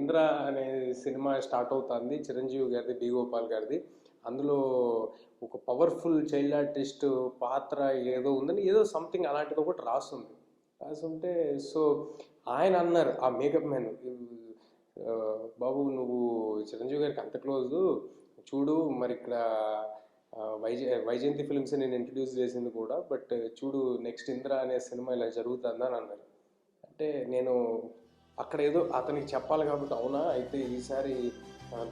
ఇంద్ర అనే cinema start అవుతుంది, చిరంజీవి గారిది, డి గోపాల్ గారిది. అందులో ఒక పవర్ఫుల్ చైల్డ్ ఆర్టిస్ట్ పాత్ర ఏదో ఉందని, ఏదో సంథింగ్ అలాంటిది ఒకటి రాసుంటే సో ఆయన అన్నారు, ఆ మేకప్ మ్యాన్, బాబు నువ్వు చిరంజీవి గారికి అంత క్లోజు, చూడు మరి ఇక్కడ వైజయంతి ఫిల్మ్స్ నేను ఇంట్రడ్యూస్ చేసింది కూడా, బట్ చూడు నెక్స్ట్ ఇంద్ర అనే సినిమా ఇలా జరుగుతుందని అన్నారు. అంటే నేను అక్కడ ఏదో అతనికి చెప్పాలి కాబట్టి, అవునా అయితే ఈసారి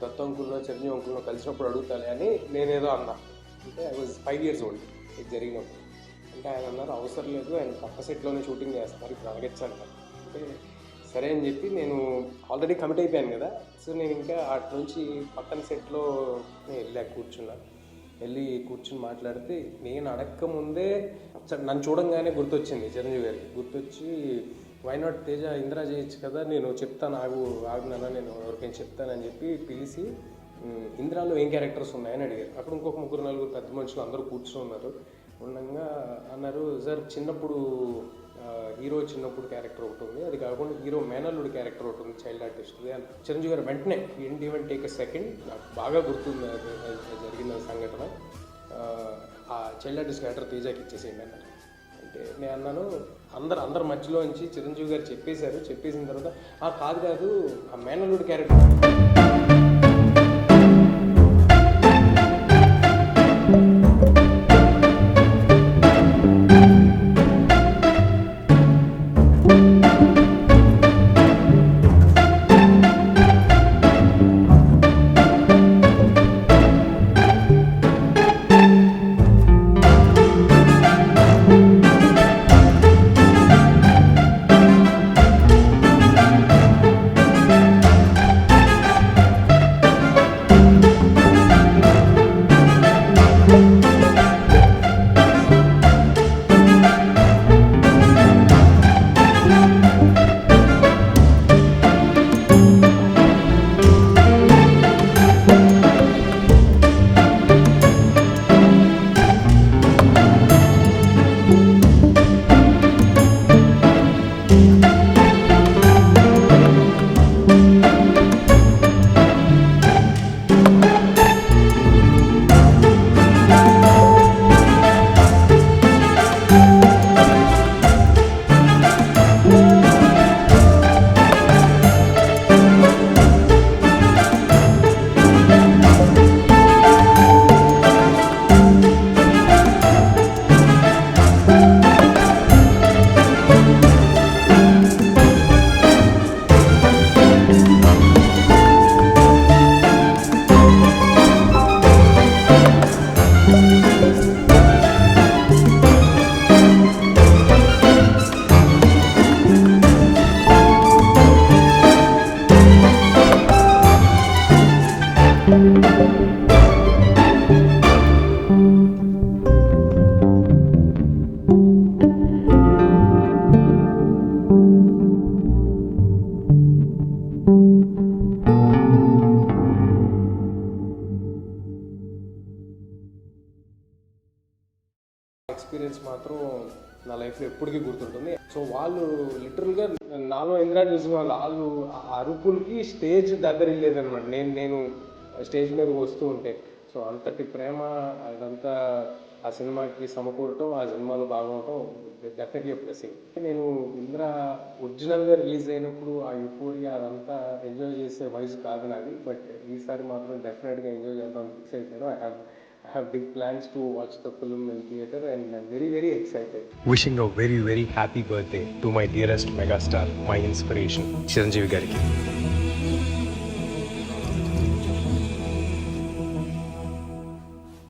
దత్త అంకుల్లో చిరంజీవి అంకుల్లో కలిసినప్పుడు అడుగుతాలి అని నేనేదో అన్నా. అంటే ఐ వాజ్ 5 years old ఇది జరిగినప్పుడు. అంటే ఆయన అన్నారు అవసరం లేదు, ఆయన పక్క సెట్లోనే షూటింగ్ చేస్తున్నారు, ఇప్పుడు అడగచ్చాను. అంటే సరే అని చెప్పి నేను ఆల్రెడీ కమిట్ అయిపోయాను కదా, సో నేను ఇంకా అటు నుంచి పక్కన సెట్లో వెళ్ళి కూర్చుని మాట్లాడితే, నేను అడక్క ముందే నన్ను చూడంగానే గుర్తొచ్చింది చిరంజీవి గారికి. గుర్తొచ్చి వై నాట్ తేజ ఇంద్ర చేయొచ్చు కదా, నేను చెప్తాను, ఆగునానా నేను ఎవరికైనా చెప్తానని చెప్పి పిలిచి ఇంద్రాలో ఏం క్యారెక్టర్స్ ఉన్నాయని అడిగారు. అప్పుడు ఇంకొక 3-4 పెద్ద మనుషులు అందరూ కూర్చొని ఉన్నారు. ఉండగా అన్నారు, సార్ చిన్నప్పుడు హీరో చిన్నప్పుడు క్యారెక్టర్ ఒకటి ఉంది, అది కాకుండా హీరో మేనల్లుడి క్యారెక్టర్ ఒకటి ఉంది చైల్డ్ ఆర్టిస్ట్ది అని. చిరంజీవి గారు వెంటనే ఏంటి ఈవెన్ టేక్ ఎ సెకండ్, నాకు బాగా గుర్తుంది జరిగిన సంఘటన, ఆ చైల్డ్ ఆర్టిస్ట్ క్యారెక్టర్ తేజాకి ఇచ్చేసేయండి అన్నారు. అంటే నేను అన్నాను, అందరి మధ్యలో నుంచి చిరంజీవి గారు చెప్పేసిన తర్వాత కాదు ఆ మేనల్లుడి క్యారెక్టర్. ఎక్స్పీరియన్స్ మాత్రం నా లైఫ్లో ఎప్పటికీ గుర్తుంటుంది. సో వాళ్ళు లిటరల్గా నాలో ఇంద్రా చూసిన వాళ్ళు అరుపులకి స్టేజ్ దగ్గరిల్లేదనమాట. నేను స్టేజ్ మీదకి వస్తూ ఉంటే, సో అంతటి ప్రేమ అదంతా ఆ సినిమాకి సమకూరటం, ఆ సినిమాలో భాగమవటం డెఫినెట్లీ ప్లెస్సింగ్. నేను ఇంద్రా ఒరిజినల్గా రిలీజ్ అయినప్పుడు ఆ యూఫోరియా అదంతా ఎంజాయ్ చేసే వయసు కాదు నాది, బట్ ఈసారి మాత్రం డెఫినెట్గా ఎంజాయ్ చేద్దాం ఫిక్స్ అయిపోయాను. I have big plans to watch the film in theatre and I'm very, very excited. Wishing a very, very happy birthday to my dearest megastar, my inspiration, Chiranjeevi Gariki.